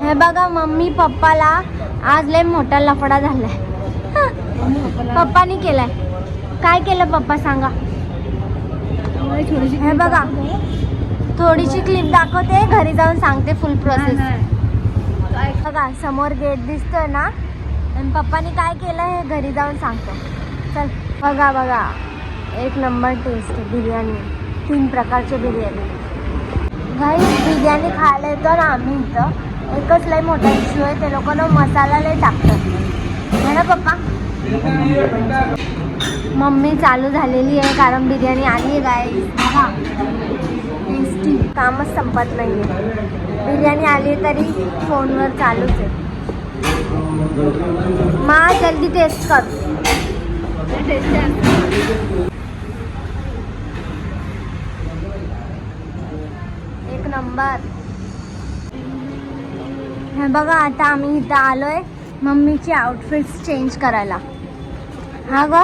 हे बघा मम्मी पप्पाला आज लय मोठा लफडा झालाय. पप्पानी केलाय. काय केलं पप्पा सांगा. हे बघा थोडीशी क्लिप दाखवते, घरी जाऊन सांगते फुल प्रोसेस. बघा समोर गेट दिसतोय ना, आणि पप्पानी काय केलं हे घरी जाऊन सांगतो. चल बघा बघा, एक नंबर टेस्ट बिर्याणी. 3 प्रकारची बिर्याणी. घरी बिर्याणी खायला येतो ना आम्ही इथं. एकच लय मोठा इश्यू आहे, ते लोक ना मसाला लय टाकतात है ना पप्पा. मम्मी चालू झालेली आहे कारण बिर्याणी आली आहे गाईस. बघा टेस्टी, कामच संपत नाही आहे. बिर्याणी आली तरी फोनवर चालूच आहे. मा जल्दी टेस्ट कर. एक नंबर. हे बघा आता आम्ही इथं आलोय मम्मीची आउटफिट्स चेंज करायला. हा ग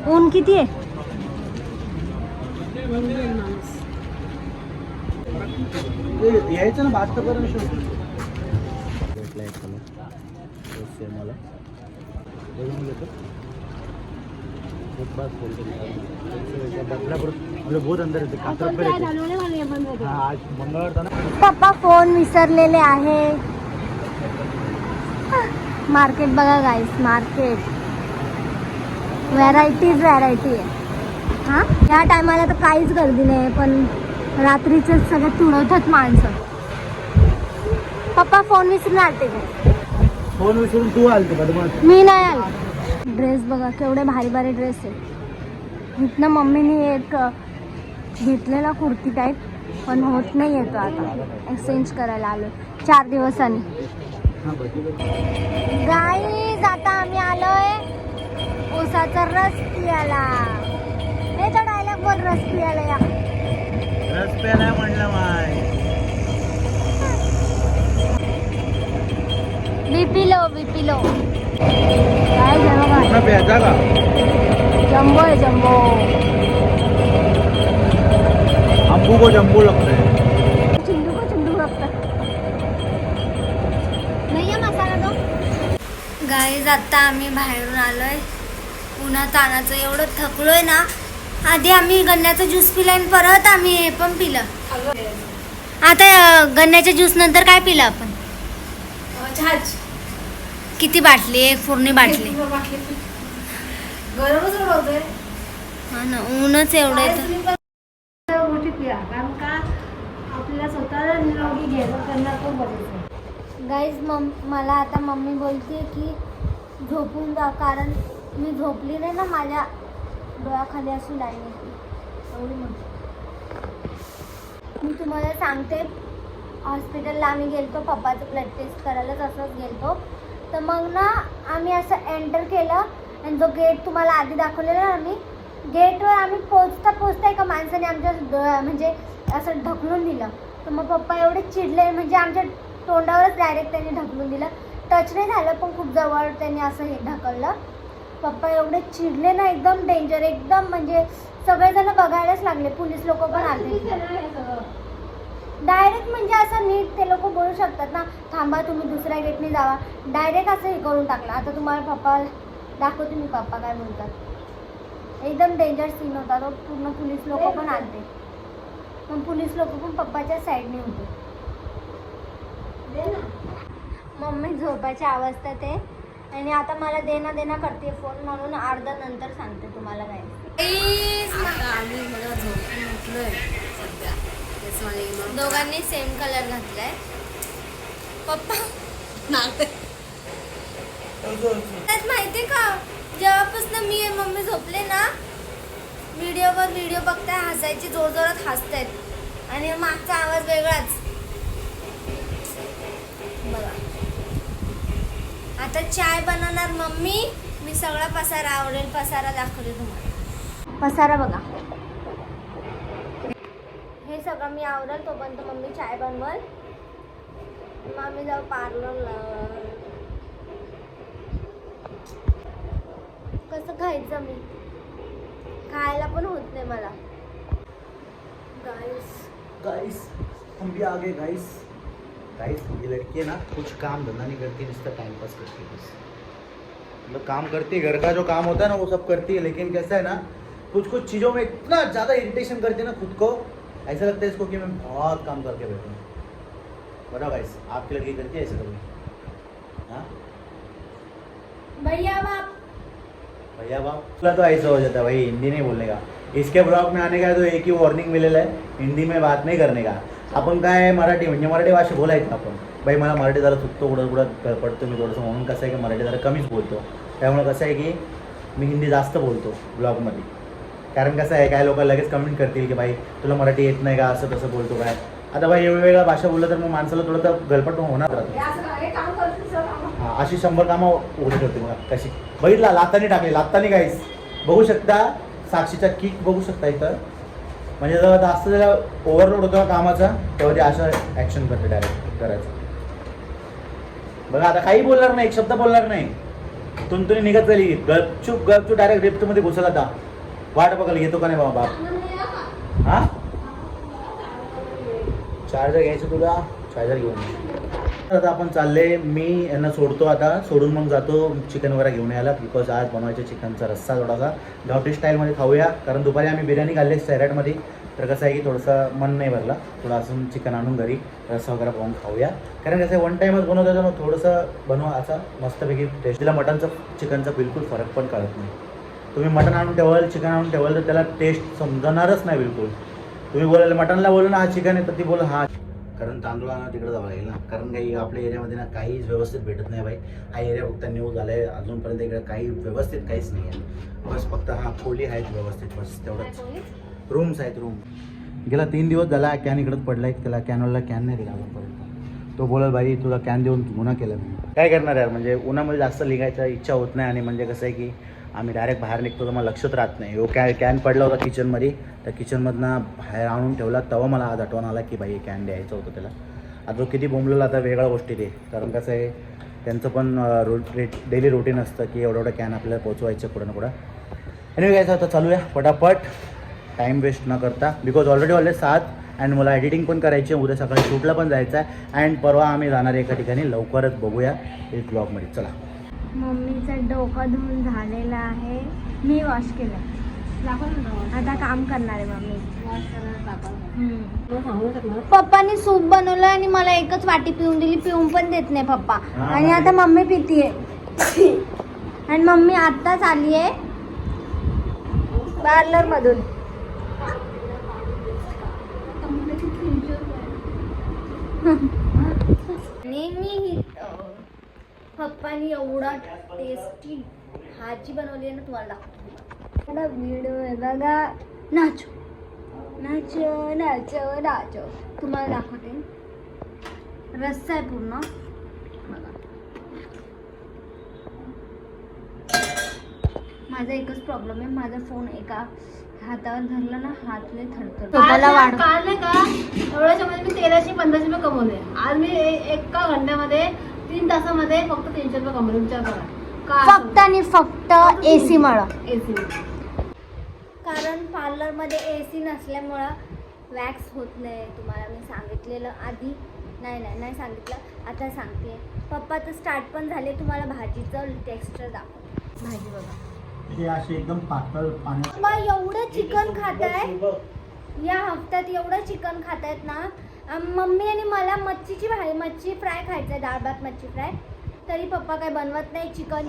ऊन किती आहे. यायचं ना भात तर बहुत अंदर पप्पा फोन विसरलेले आहे. मार्केट बघा गाईस, मार्केट व्हरायटी आहे. हां या टायमाला तर काहीच गर्दी नाही, पण रात्रीचं सगळं तुडवतात माणसं. पप्पा फोन विसरून आलते का. फोन विसरून तू आलते. मी नाही आले. ड्रेस बघा केवढे भारी भारी ड्रेस आहे. इथनं मम्मीने एक घेतलेला कुर्ती टाईप, पण होत नाही येतो आता. एक्सचेंज करायला आलो 4 दिवसांनी. गाईज आता आम्ही आलोय ऊसाचा रस पियाला. हे तर डायलॉग बोल, रस पियाला या. रस प्यायला म्हणलं माय. बीपी लो काय झालं प्यायचा का. जम्बो है जम्बो. अम्बू को जम्बू लगता है. चिंडू लगता नाही आहे मसाला तो. गाईज आता आम्ही बाहेरून आलोय उन्हात तानाचं. एवढं थकलोय ना. आधी आम्ही गन्न्याचा ज्यूस पिला आणि परत आम्ही हे पण पिलं. आता गन्न्याच्या ज्यूस नंतर काय पिलं आपण. किती बाटली. एक पूर्ण बाटली. हा ना ऊनच एवढं आहे. गाईज मला आता मम्मी बोलते की झोपून जा, कारण मी झोपली नाही ना, माझ्या डोळ्याखाली अशी लाईन येते एवढी मोठी. मी तुम्हाला सांगते हॉस्पिटलला आम्ही गेलतो पप्पाचं ब्लड टेस्ट करायलाच. असंच गेलतो तर मग ना आम्ही असं एंटर केलं आणि जो गेट तुम्हाला आधी दाखवलेला ना, आम्ही गेटवर आम्ही पोचता एका माणसाने आमच्या म्हणजे असं ढकलून दिलं. तर मग पप्पा एवढे चिडले, म्हणजे आमच्या तोंडावरच डायरेक्ट त्यांनी ढकलून दिलं. टच नाही झालं पण खूप जवळ त्यांनी असं हे ढकललं. पप्पा एवढे चिडले ना, एकदम डेंजर, एकदम म्हणजे सगळेजण बघायलाच लागले. पोलीस लोक पण आले डायरेक्ट. म्हणजे असं नीट ते लोक बोलू शकतात ना, थांबा तुम्ही दुसऱ्या गेटने जावा. डायरेक्ट असं हे करून टाकलं. आता तुम्हाला पप्पा दाखवते मी पप्पा काय बोलतात. एकदम डेंजर सीन होता तो. पूर्ण पोलीस लोक पण आले, पण पोलीस लोक पण पप्पाच्या साईडने होते. मम्मी झोपायच्या अवस्थेत आहे आणि आता मला देना करते फोन, म्हणून अर्धा नंतर सांगते तुम्हाला काय. दोघांनी सेम कलर घातलाय. पप्पा माहितीये का, जेव्हापासून मी आणि मम्मी झोपले ना, व्हिडिओवर व्हिडिओ बघताय, हसायची, जोरजोरात हसतायत आणि मागचा आवाज वेगळाच. बघा आता चाय बनवणार मम्मी. मी सगळा पसारा आवडेल पसारा दाखवते तुम्हाला. पसारा बघा, हे सगळं मी आवडेल तोपर्यंत मम्मी चाय बनवल. मम्मी जाऊ पार्लरला. कसं खायचं, मी खायला पण होत नाही मला. गाइस हम भी आ गए गाइस. गाइस ये लड़की है ना कुछ काम धंधा नहीं करती, जिसका टाइम पास करती है बस। मतलब काम करती है, घर का जो काम होता है ना वो सब करती है, लेकिन कैसा है ना कुछ कुछ चीज़ों में इतना ज़्यादा इरिटेशन करती है ना खुद को, ऐसा लगता है इसको कि मैं बहुत काम करके बैठूँ। बताओ गाइस, आपकी लड़की करती है ऐसे कभी? हाँ भैया बाप भैया बाप तो ऐसा हो जाता है भाई, हिंदी नहीं बोलने का। इसके ब्लॉग में आने का तो एक ही वॉर्निंग मिलेला आहे, हिंदी में बात नाही करणे का. आपण काय मराठी म्हणजे मराठी भाषा बोलायचं आपण. भाई मला मराठी जरा चुकतो, कुठं कुठं पडतो मी थोडंसं, म्हणून कसं आहे की मराठी जरा कमीच बोलतो. त्यामुळे कसं आहे की मी हिंदी जास्त बोलतो ब्लॉगमध्ये. कारण कसं आहे काय लोक लगेच कमेंट करतील की भाई तुला मराठी येत नाही का, असं तसं बोलतो काय. आता भाई वेगवेगळ्या भाषा बोललं तर मग माणसाला थोडंसं गलपट होणार राहतं. हां अशी 100 कामं उघडत होते मला कशी. बघितला लातानी टाकली, लातानी काहीच बघू शकता. साक्षीचा किक बघू शकता इथं. म्हणजे जेव्हा जास्त त्याला ओव्हरलोड होतो कामाचा तेव्हा ते असं ॲक्शन करते डायरेक्ट करायचं. बघा आता काही बोलणार नाही, एक शब्द बोलणार नाही, तुमतुनी निघत झाली. गपचूप डायरेक्ट रिफ्टमध्ये घुसला आता. वाट बघायला घेतो का नाही बाबा बाप. हां चार्जर घ्यायचं तुला, चार्जर घेऊन आता आपण चालले. मी यांना सोडतो आता, सोडून मग जातो चिकन वगैरे घेऊन यायला. बिकॉज आज बनवायचा चिकनचा रस्सा थोडासा गावठी स्टाईलमध्ये खाऊया. कारण दुपारी आम्ही बिर्याणी खाल्ली सॅरेटमध्ये, तर कसं आहे की थोडंसं मन नाही भरला. थोडं असून चिकन आणून घरी रस्सा वगैरे पाहून खाऊया. कारण कसं आहे वन टाईमच बनवता येतं, मग थोडंसं बनवा असं मस्तपैकी टेस्ट. तिला मटनचं चिकनचा बिलकुल फरक पण कळत नाही. तुम्ही मटन आणून ठेवाल, चिकन आणून ठेवाल तर त्याला टेस्ट समजणारच नाही बिलकुल. तुम्ही बोलायला मटनला बोलू ना हा चिकन आहे तर ती बोल हा, कारण तांदूळांना तिकडे जावं लागेल ना. कारण काही आपल्या एरियामध्ये ना काहीच व्यवस्थित भेटत नाही भाई. हा एरिया फक्त न्यू झाला आहे, अजूनपर्यंत इकडे काही व्यवस्थित काहीच नाही आहे. बस फक्त हा खोली आहेत व्यवस्थित, बस तेवढंच. रूम्स आहेत रूम. गेला 3 दिवस झाला कॅन इकडंच पडला आहे. त्याला कॅनवाला कॅन नाही दिला अजूनपर्यंत. तो बोलत भाई तुला कॅन देऊन गुन्हा केला मी. काय करणार यार, म्हणजे उन्हामध्ये जास्त निघायचा इच्छा होत नाही. आणि म्हणजे कसं आहे की आम्ही डायरेक्ट बाहेर निघतो तर मला लक्षात राहत नाही. हो कॅन पडला होता किचनमध्ये, त्या किचनमधनं बाहेर आणून ठेवला. तेव्हा मला आज आठवण आला की भाई कॅन द्यायचं होतं त्याला. आता किती बोंबलेला आता वेगळ्या गोष्टी ते. कारण कसं आहे त्यांचं पण डेली रुटीन असतं की एवढं कॅन आपल्याला पोचवायचं कुठं ना कुठं. आणि काय आता चालूया पटापट, टाईम वेस्ट न करता. बिकॉज ऑलरेडी 7 अँड मला एडिटिंग पण करायची आहे. उद्या सकाळी शूटला पण जायचं आहे. अँड परवा आम्ही जाणार आहे एका ठिकाणी, लवकरच बघूया एक ब्लॉगमध्ये. चला. मम्मीचं डोकं धुवून झालेलं आहे, मी वॉश केलं. आता काम करणार आहे मम्मी. पप्पानी सूप बनवलं आणि मला एकच वाटी पिऊन दिली, पिऊन पण देत नाही पप्पा. आणि आता मम्मी पितीये. आणि मम्मी आत्ताच आली आहे पार्लर मधून. नेहमी पप्पानी एवढा टेस्टी भाजी बनवली आहे ना, तुम्हाला दाखवतो. व्हिडिओ आहे बघा. नाचो नाचो नाचो नाचो, तुम्हाला दाखवते. रस्सा आहे पूर्ण बघा. माझा एकच प्रॉब्लेम आहे, माझा फोन एका हातावर धरला ना हात लय थरथर. काल नाही का एवढ्याच्या मध्ये मी 1300-1500 रुपये कमवले. आज मी एका घंट्यामध्ये 3 तासामध्ये फक्त 300 रुपये कमवले. विचार करा. फक्त आणि फक्त AC मुळे. एसी कारण पार्लरमध्ये AC नसल्यामुळं वॅक्स होत नाही. तुम्हाला मी सांगितलेलं आधी. नाही सांगितलं, आता सांगते. पप्पा तर स्टार्ट पण झाले. तुम्हाला भाजीचं टेक्स्चर दाखव. भाजी बघा, हे अशी एकदम पातळ पाण्यात. मग एवढं चिकन खाताय या हफ्त्यात, एवढं चिकन खातायत ना. मम्मी आणि मला मच्छी फ्राय खायचं, डाळ भात मच्छी फ्राय. तरी पप्पा काय बनवत नाही. चिकन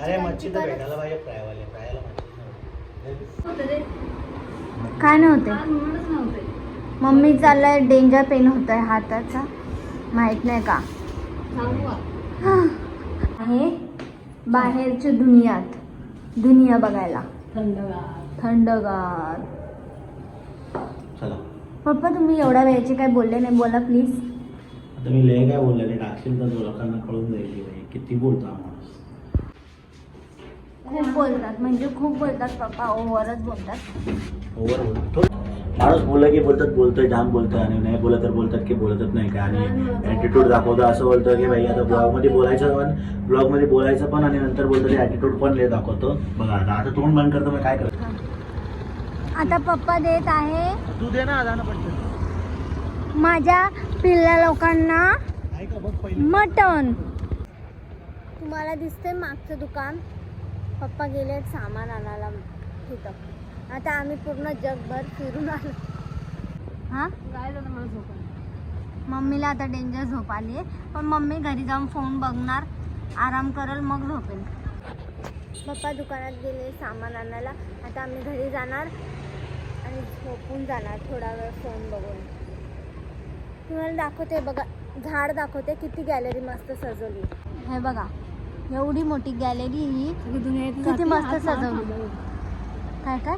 काय नव्हते. मम्मी चाललाय डेंजर पेन होत आहे हाताचा, माहित नाही का. आहे बाहेरच्या दुनिया बघायला थंडगार. चला पप्पा तुम्ही एवढ्या वेळेचे काय बोलले नाही, बोला प्लीज. आता मी लय काय बोलले नाही, टाकशील तर लोकांना कळून जाईल की भाई किती बोलतो माणूस. खूप बोलतात, म्हणजे खूप बोलतात पप्पा. ओव्हरच बोलतात. ओव्हर बोलतो माणूस. बोललं की बोलतोय जाम बोलतोय, आणि नाही बोलत तर बोलतात की बोलतच नाही का. आणि ॲटिट्यूड दाखवतं असं बोलतं की भाई आता ब्लॉगमध्ये बोलायचं पण आणि नंतर बोलतं ते ॲटिट्यूड पण लय दाखवतो. बघा आता तोंड बंद करतो मग काय करतो. आता पप्पा देत आहे तू दे ना जाणं पडतं. माझ्या पिल्ला लोकांना आहे का बघ पहिले. मटण. तुम्हाला दिसतंय मागचं दुकान. पप्पा गेले सामान आणायला तिथं. आता आम्ही पूर्ण जगभर फिरून आलो. हा काय झालं मला झोप आली. मम्मीला आता डेंजर झोप आली आहे, पण मम्मी घरी जाऊन फोन बघणार, आराम करल, मग झोपेल. पप्पा दुकानात गेले सामान आणायला. आता आम्ही घरी जाणार आणि झोपून जाणार थोडा वेळ फोन बघून. तुम्हाला दाखवते बघा, झाड दाखवते किती गॅलरी मस्त सजवली. हे बघा एवढी मोठी गॅलरी ही किती मस्त सजवली. काय काय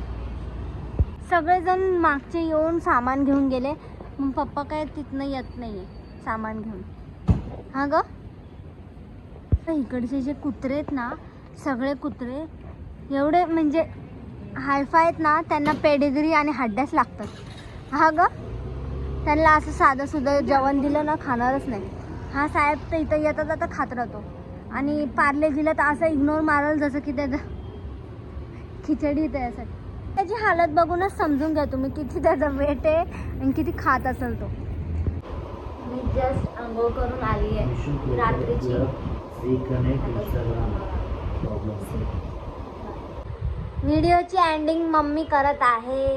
सगळेजण मागचे येऊन सामान घेऊन गेले, मग पप्पा काय तिथनं येत नाहीये सामान घेऊन. हा ग इकडचे जे कुत्रे आहेत ना, सगळे कुत्रे एवढे म्हणजे हायफाय आहेत ना, त्यांना पेडिग्री आणि हड्ड्याच लागतात. हा ग त्यांना असं साधं सुद्धा जेवण दिलं ना खाणारच नाही. हा साहेब तर इथं येता जाता खात राहतो आणि पार्लेजीला तर असं इग्नोर मारल जसं की त्याचं खिचडी त्यासाठी. त्याची हालत बघूनच समजून घ्या तुम्ही किती त्याचं वेट आहे आणि किती खात असेल तो. मी जस्ट आंघोळ करून आली आहे रात्रीची. व्हिडिओची एंडिंग मम्मी करत आहे.